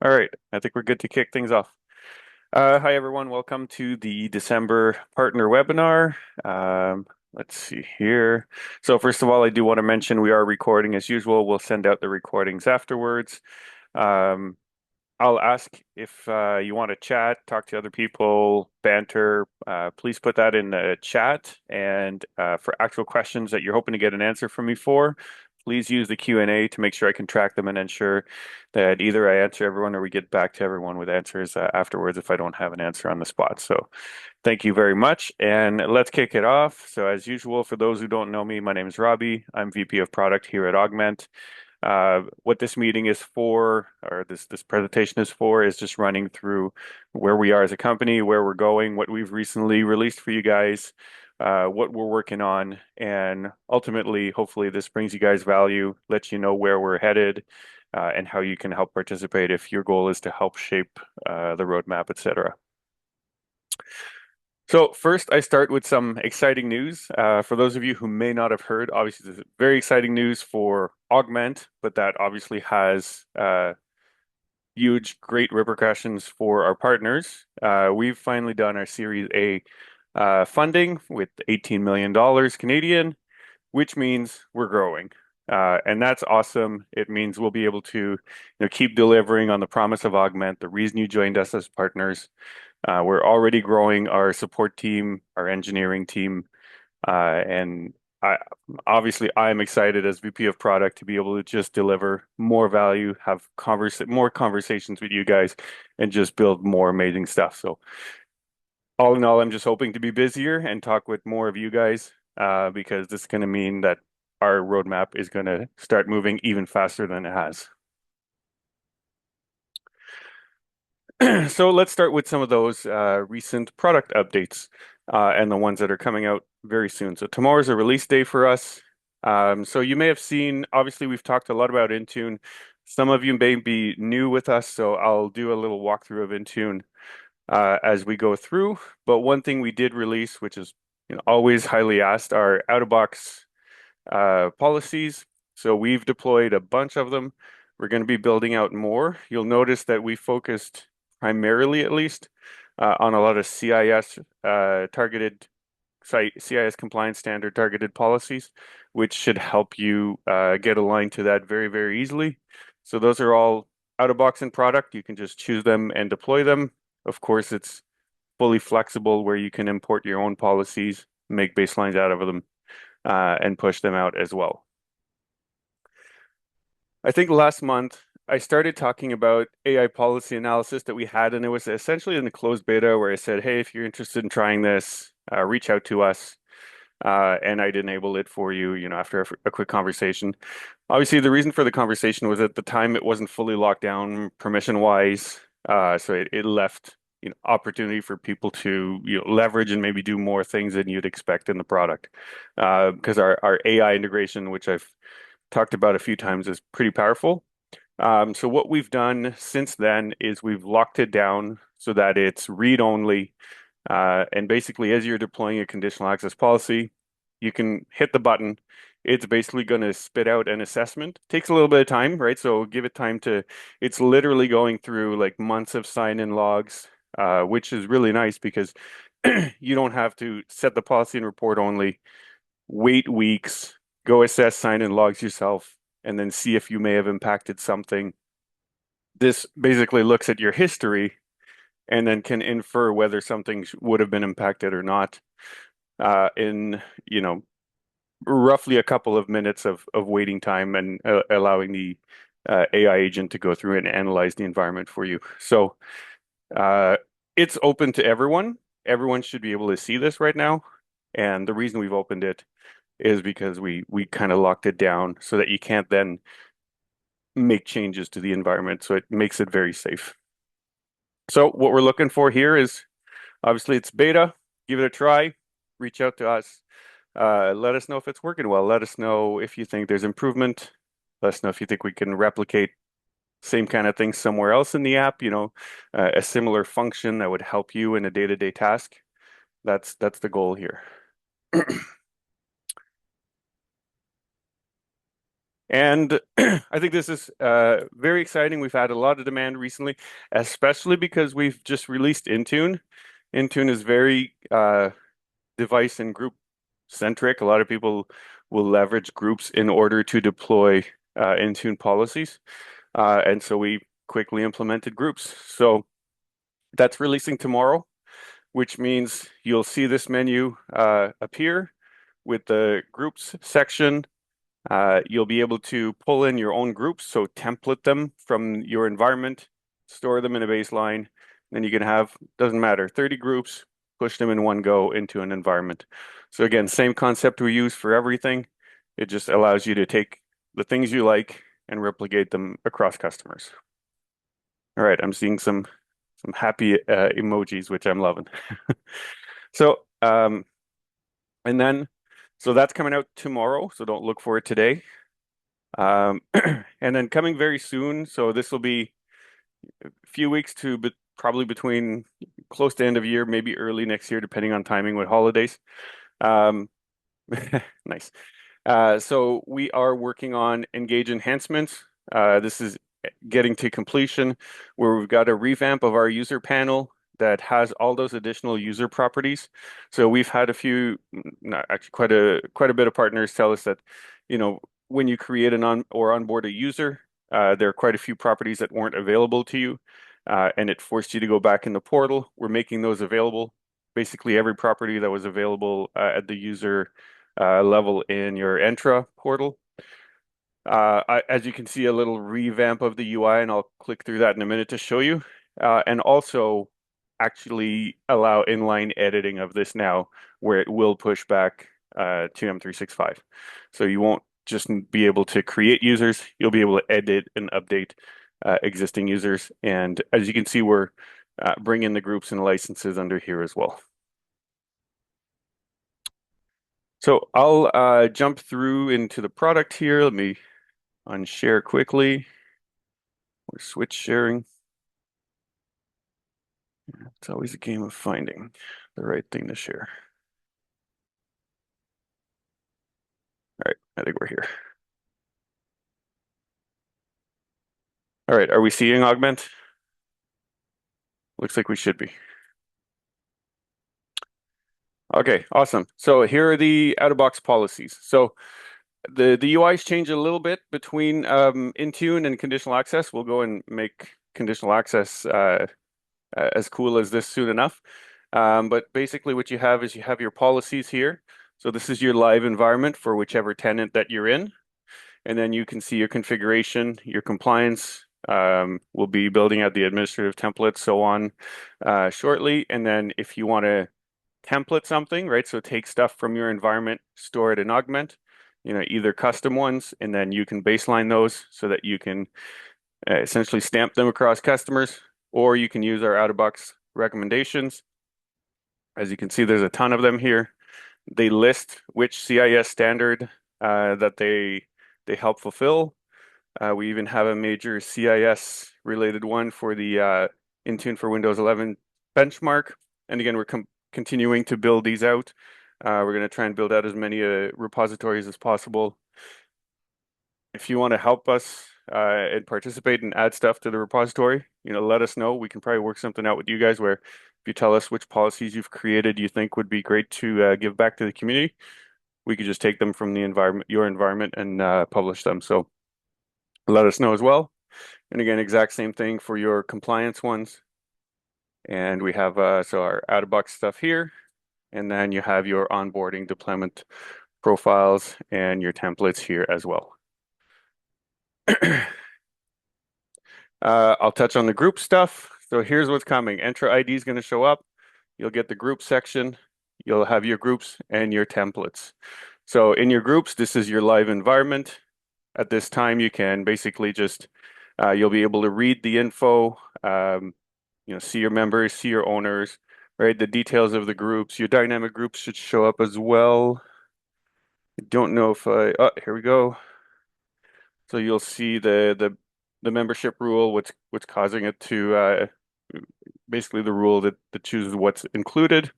All right, I think we're good to kick things off. Hi, everyone. Welcome to the December partner webinar. Let's see here. So first of all, I do want to mention we are recording as usual. We'll send out the recordings afterwards. Um, I'll ask if you want to chat, talk to other people, banter. Please put that in the chat. And for actual questions that you're hoping to get an answer from me for, please use the Q&A to make sure I can track them and ensure that either I answer everyone or we get back to everyone with answers afterwards if I don't have an answer on the spot. So thank you very much. And let's kick it off. So as usual, for those who don't know me, my name is Robbie. I'm VP of Product here at Augmentt. What this meeting is for, or this presentation is for, is just running through where we are as a company, where we're going, what we've recently released for you guys, what we're working on, and ultimately, hopefully, this brings you guys value, lets you know where we're headed, and how you can help participate if your goal is to help shape the roadmap, etc. So first, I start with some exciting news. For those of you who may not have heard, obviously, this is very exciting news for Augmentt, but that obviously has huge, great repercussions for our partners. We've finally done our Series A funding with $18 million Canadian, which means we're growing. And that's awesome. It means we'll be able to, keep delivering on the promise of Augmentt, the reason you joined us as partners. We're already growing our support team, our engineering team, and I obviously I'm excited as VP of product to be able to just deliver more value, have more conversations with you guys, and just build more amazing stuff. So all in all, I'm just hoping to be busier and talk with more of you guys, because this is going to mean that our roadmap is going to start moving even faster than it has. So let's start with some of those recent product updates and the ones that are coming out very soon. So tomorrow's a release day for us. So you may have seen, obviously, we've talked a lot about Intune. Some of you may be new with us, so I'll do a little walkthrough of Intune as we go through. But one thing we did release, which is always highly asked, are out-of-box policies. So we've deployed a bunch of them. We're going to be building out more. You'll notice that we focused primarily, at least, on a lot of CIS targeted CIS compliance standard targeted policies, which should help you get aligned to that very, very easily. So those are all out of box in product. You can just choose them and deploy them. Of course, it's fully flexible where you can import your own policies, make baselines out of them, and push them out as well. I think last month I started talking about AI policy analysis that we had, and it was essentially in the closed beta where I said, hey, if you're interested in trying this, reach out to us. And I'd enable it for you, after a quick conversation. Obviously, the reason for the conversation was at the time it wasn't fully locked down permission-wise, so it left opportunity for people to leverage and maybe do more things than you'd expect in the product. Because our AI integration, which I've talked about a few times, is pretty powerful. So what we've done since then is we've locked it down so that it's read-only. And basically, as you're deploying a conditional access policy, you can hit the button. It's basically going to spit out an assessment. Takes a little bit of time, right? So give it time to, it's literally going through like months of sign-in logs, which is really nice because you don't have to set the policy and report only, wait weeks, go assess sign-in logs yourself, and then see if you may have impacted something. This basically looks at your history and then can infer whether something would have been impacted or not in, roughly a couple of minutes of waiting time and allowing the AI agent to go through and analyze the environment for you. So it's open to everyone. Everyone should be able to see this right now. And the reason we've opened it is because we kind of locked it down so that you can't then make changes to the environment. So it makes it very safe. So what we're looking for here is obviously it's beta. Give it a try. Reach out to us. Let us know if it's working well. Let us know if you think there's improvement. Let us know if you think we can replicate same kind of thing somewhere else in the app, a similar function that would help you in a day-to-day task. That's the goal here. And I think this is very exciting. We've had a lot of demand recently, especially because we've just released Intune. Intune is very device and group centric. A lot of people will leverage groups in order to deploy Intune policies. And so we quickly implemented groups. So that's releasing tomorrow, which means you'll see this menu appear with the groups section. You'll be able to pull in your own groups, so template them from your environment, store them in a baseline, then you can have, doesn't matter, 30 groups, push them in one go into an environment. So again, same concept we use for everything. It just allows you to take the things you like and replicate them across customers. All right, I'm seeing some happy emojis, which I'm loving. So, and then, so that's coming out tomorrow, so don't look for it today. And then coming very soon, so this will be a few weeks to probably between close to end of year, maybe early next year, depending on timing with holidays. Um, nice. So we are working on Engage enhancements. This is getting to completion where we've got a revamp of our user panel that has all those additional user properties. So we've had a few, not actually quite a bit of partners tell us that, you know, when you create an on or onboard a user, there are quite a few properties that weren't available to you, and it forced you to go back in the portal. We're making those available. Basically, every property that was available at the user level in your Entra portal. As you can see, a little revamp of the UI, and I'll click through that in a minute to show you. And also actually allow inline editing of this now, where it will push back to M365. So you won't just be able to create users, you'll be able to edit and update existing users. And as you can see, we're bringing the groups and licenses under here as well. So I'll jump through into the product here. Let me unshare quickly. Or switch sharing. It's always a game of finding the right thing to share. All right, I think we're here. All right, are we seeing Augmentt? Looks like we should be. Okay, awesome. So here are the out-of-box policies. So the UIs change a little bit between Intune and conditional access. We'll go and make conditional access as cool as this soon enough. But basically what you have is you have your policies here. So this is your live environment for whichever tenant that you're in. And then you can see your configuration, your compliance. We'll be building out the administrative templates, so on shortly. And then if you want to template something, right? So take stuff from your environment, store it in Augmentt, either custom ones, and then you can baseline those so that you can essentially stamp them across customers, or you can use our out-of-box recommendations. As you can see, there's a ton of them here. They list which CIS standard that they help fulfill. We even have a major CIS related one for the Intune for Windows 11 benchmark. And again, we're continuing to build these out. We're going to try and build out as many repositories as possible. If you want to help us and participate and add stuff to the repository, let us know. We can probably work something out with you guys where if you tell us which policies you've created you think would be great to give back to the community, we could just take them from the environment, your environment, and publish them. So let us know as well. And again, exact same thing for your compliance ones. And we have so our out-of-box stuff here, and then you have your onboarding deployment profiles and your templates here as well. I'll touch on the group stuff. So here's what's coming. Entra ID is going to show up. You'll get the group section. You'll have your groups and your templates. So in your groups, this is your live environment. At this time, you can basically just, you'll be able to read the info, see your members, see your owners, right? The details of the groups. Your dynamic groups should show up as well. I don't know if oh, here we go. So you'll see the membership rule, what's causing it to basically the rule that chooses what's included.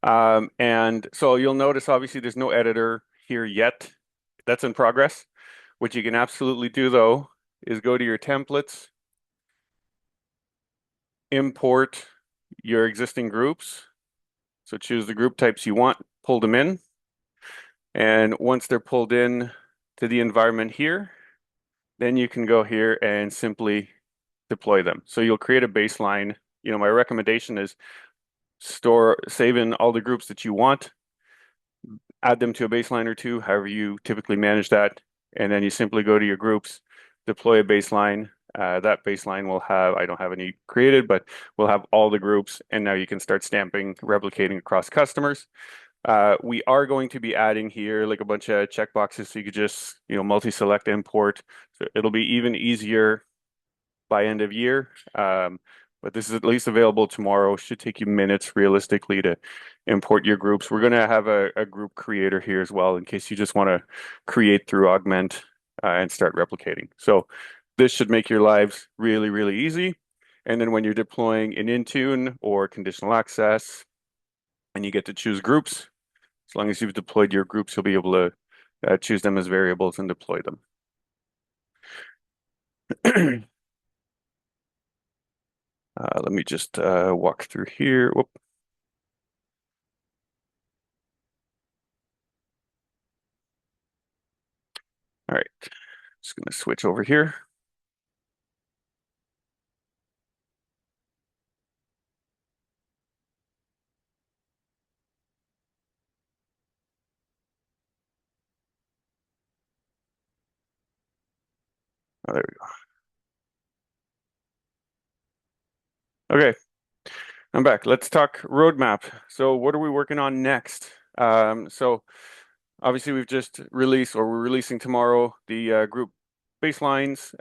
And so you'll notice obviously there's no editor here yet. That's in progress. What you can absolutely do though is go to your templates, import your existing groups. So choose the group types you want, pull them in, and once they're pulled in to the environment here, then you can go here and simply deploy them. So you'll create a baseline. My recommendation is save in all the groups that you want, add them to a baseline or two, however you typically manage that, and then you simply go to your groups, deploy a baseline. That baseline will have, I don't have any created, but we'll have all the groups, and now you can start stamping, replicating across customers. We are going to be adding here like a bunch of checkboxes so you could just, multi-select import. So it'll be even easier by end of year. But this is at least available tomorrow. Should take you minutes realistically to import your groups. We're going to have a group creator here as well in case you just want to create through Augmentt and start replicating. So this should make your lives really, really easy. And then when you're deploying in Intune or conditional access and you get to choose groups, as long as you've deployed your groups, you'll be able to choose them as variables and deploy them. Let me just walk through here. Whoop. All right, just going to switch over here. Oh, there we go. Okay, I'm back. Let's talk roadmap. So what are we working on next? So obviously we've just released, or we're releasing tomorrow, the group baselines.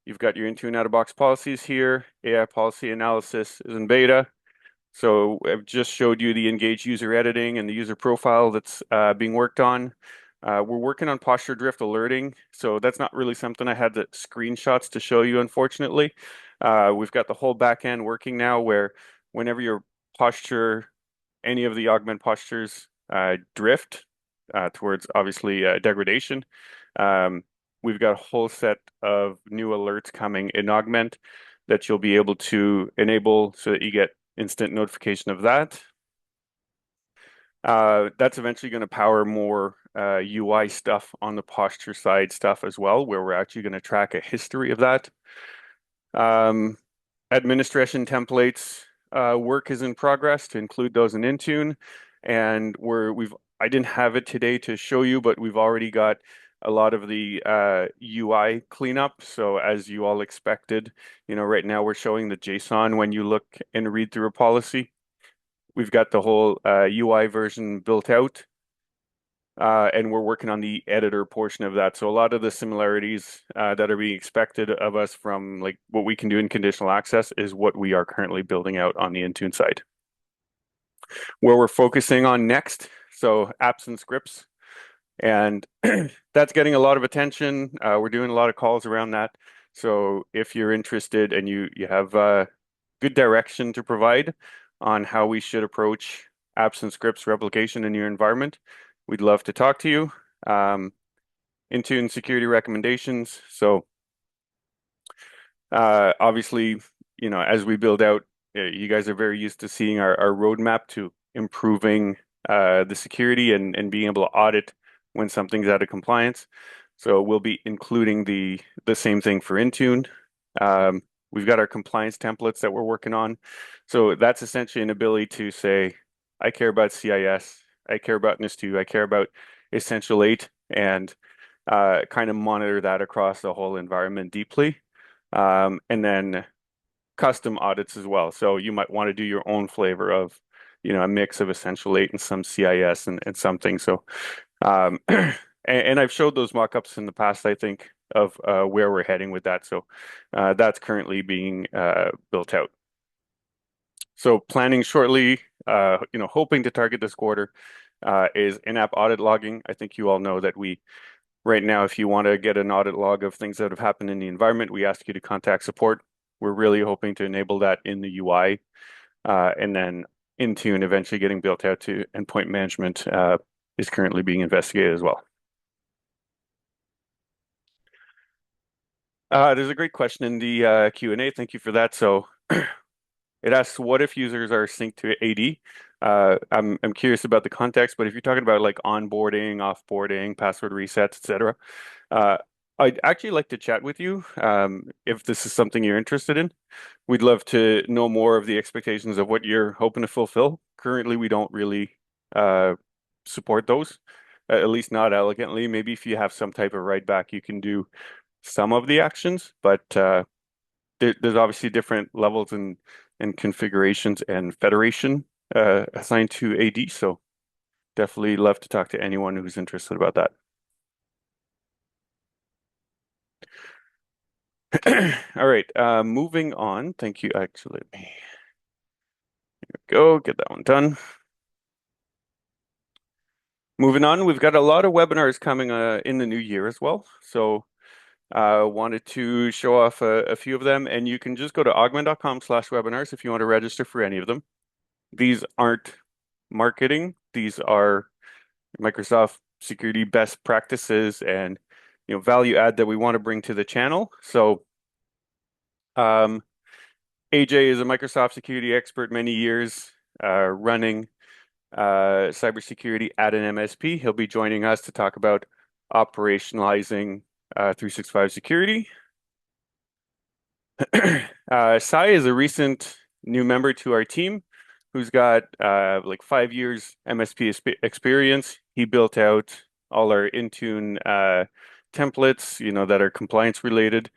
You've got your Intune out-of-box policies here. AI policy analysis is in beta. So I've just showed you the engaged user editing and the user profile that's being worked on. We're working on posture drift alerting. So that's not really something I had the screenshots to show you, unfortunately. We've got the whole back end working now where whenever your posture, any of the Augmentt postures drift towards obviously degradation, um, we've got a whole set of new alerts coming in Augmentt that you'll be able to enable so that you get instant notification of that. That's eventually going to power more UI stuff on the posture side stuff as well, where we're actually going to track a history of that. Um, Administration templates work is in progress to include those in Intune, and I didn't have it today to show you, but we've already got a lot of the UI cleanup. So as you all expected, right now we're showing the JSON when you look and read through a policy. We've got the whole UI version built out, and we're working on the editor portion of that. So a lot of the similarities that are being expected of us from like what we can do in conditional access is what we are currently building out on the Intune side. Where we're focusing on next, so apps and scripts, and that's getting a lot of attention. We're doing a lot of calls around that. So if you're interested and you have good direction to provide on how we should approach apps and scripts replication in your environment, we'd love to talk to you. Intune security recommendations. So obviously, as we build out, you guys are very used to seeing our roadmap to improving the security and being able to audit when something's out of compliance. So we'll be including the same thing for Intune. We've got our compliance templates that we're working on. So that's essentially an ability to say, I care about CIS, I care about NIS2, I care about Essential 8, and kind of monitor that across the whole environment deeply. And then custom audits as well. So you might want to do your own flavor of, a mix of Essential 8 and some CIS and something. So, and I've showed those mockups in the past, I think, of where we're heading with that. So that's currently being built out. So planning shortly, hoping to target this quarter is in-app audit logging. I think you all know that right now, if you want to get an audit log of things that have happened in the environment, we ask you to contact support. We're really hoping to enable that in the UI, and then Intune eventually getting built out to endpoint management is currently being investigated as well. There's a great question in the Q&A. Thank you for that. So it asks, what if users are synced to AD? I'm curious about the context, but if you're talking about like onboarding, offboarding, password resets, etc., uh, I'd actually like to chat with you if this is something you're interested in. We'd love to know more of the expectations of what you're hoping to fulfill. Currently, we don't really uh, support those, at least not elegantly. Maybe if you have some type of write back, you can do some of the actions, but there's obviously different levels and configurations and federation assigned to AD. So definitely love to talk to anyone who's interested about that. All right, moving on. Thank you. Actually, let me go get that one done. Moving on, we've got a lot of webinars coming in the new year as well. So wanted to show off a few of them, and you can just go to augmentt.com/webinars if you want to register for any of them. These aren't marketing. These are Microsoft security best practices and value add that we want to bring to the channel. So um, AJ is a Microsoft security expert, many years running cybersecurity at an MSP. He'll be joining us to talk about operationalizing 365 security. Sai is a recent new member to our team who's got like 5 years MSP experience. He built out all our Intune templates, that are compliance related.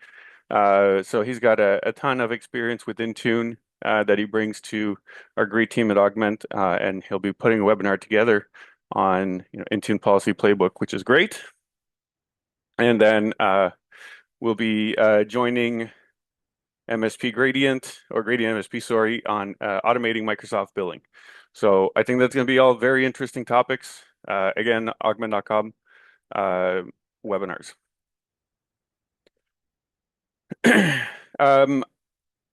So he's got a ton of experience with Intune that he brings to our great team at Augmentt, and he'll be putting a webinar together on Intune Policy Playbook, which is great. And then we'll be joining MSP Gradient or Gradient MSP, sorry, on automating Microsoft billing. So I think that's going to be all very interesting topics. Again, augmentt.com webinars. Um,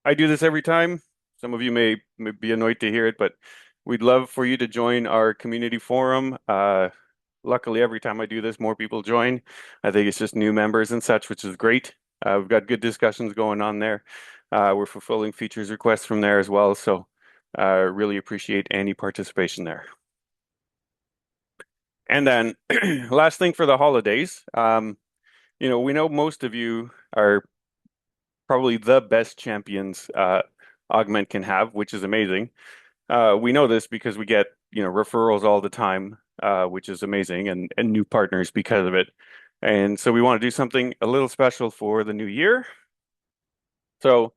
I do this every time. Some of you may be annoyed to hear it, but we'd love for you to join our community forum. Luckily, every time I do this, more people join. I think it's just new members and such, which is great. We've got good discussions going on there. We're fulfilling features requests from there as well. So really appreciate any participation there. And then last thing for the holidays, we know most of you are probably the best champions Augmentt can have, which is amazing. We know this because we get, referrals all the time, which is amazing, and new partners because of it. And so we want to do something a little special for the new year. So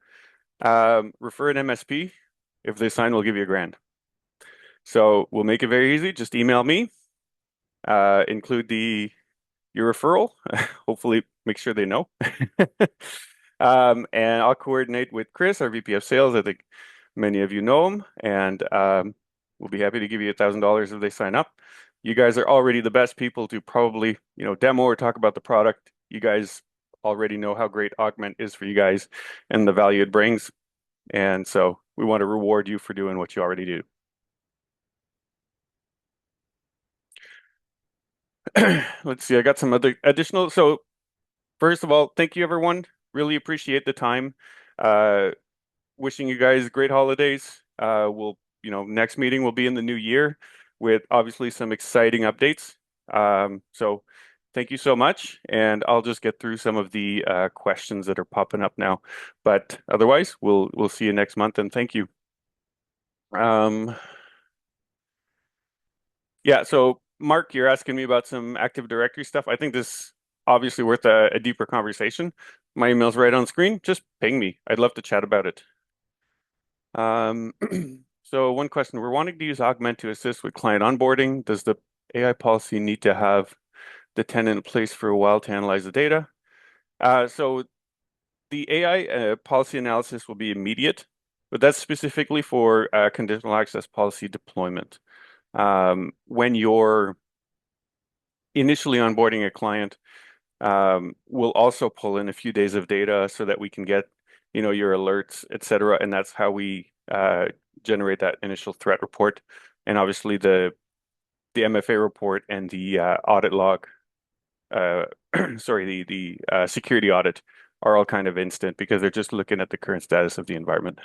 refer an MSP. If they sign, we'll give you $1,000. So we'll make it very easy. Just email me, include your referral. Hopefully, make sure they know. And I'll coordinate with Chris, our VP of Sales. I think many of you know him, and we'll be happy to give you $1,000 if they sign up. You guys are already the best people to probably, demo or talk about the product. You guys already know how great Augmentt is for you guys and the value it brings. And so we want to reward you for doing what you already do. Let's see, I got some other additional. So first of all, thank you everyone. Really appreciate the time. Uh, Wishing you guys great holidays. Next meeting will be in the new year with obviously some exciting updates. So thank you so much. And I'll just get through some of the questions that are popping up now. But otherwise, we'll see you next month and thank you. Um, yeah, so Mark, you're asking me about some Active Directory stuff. I think this obviously worth a deeper conversation. My email's right on screen. Just ping me. I'd love to chat about it. Um, so one question, we're wanting to use Augmentt to assist with client onboarding. Does the AI policy need to have the tenant in place for a while to analyze the data? So the AI policy analysis will be immediate, but that's specifically for conditional access policy deployment. When you're initially onboarding a client, we'll also pull in a few days of data so that we can get, your alerts, et cetera. And that's how we generate that initial threat report. And obviously the MFA report and the audit log, sorry, the security audit are all kind of instant because they're just looking at the current status of the environment.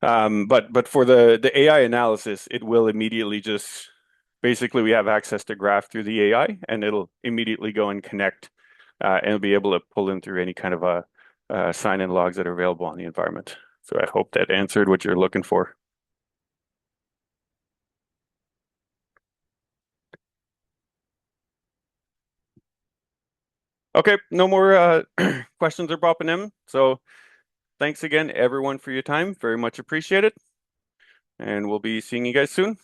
But for the AI analysis, it will immediately just basically we have access to graph through the AI, and it'll immediately go and connect, and it'll be able to pull in through any kind of a sign-in logs that are available on the environment. So I hope that answered what you're looking for. Okay, no more questions are popping in. So thanks again, everyone, for your time. Very much appreciated, and we'll be seeing you guys soon.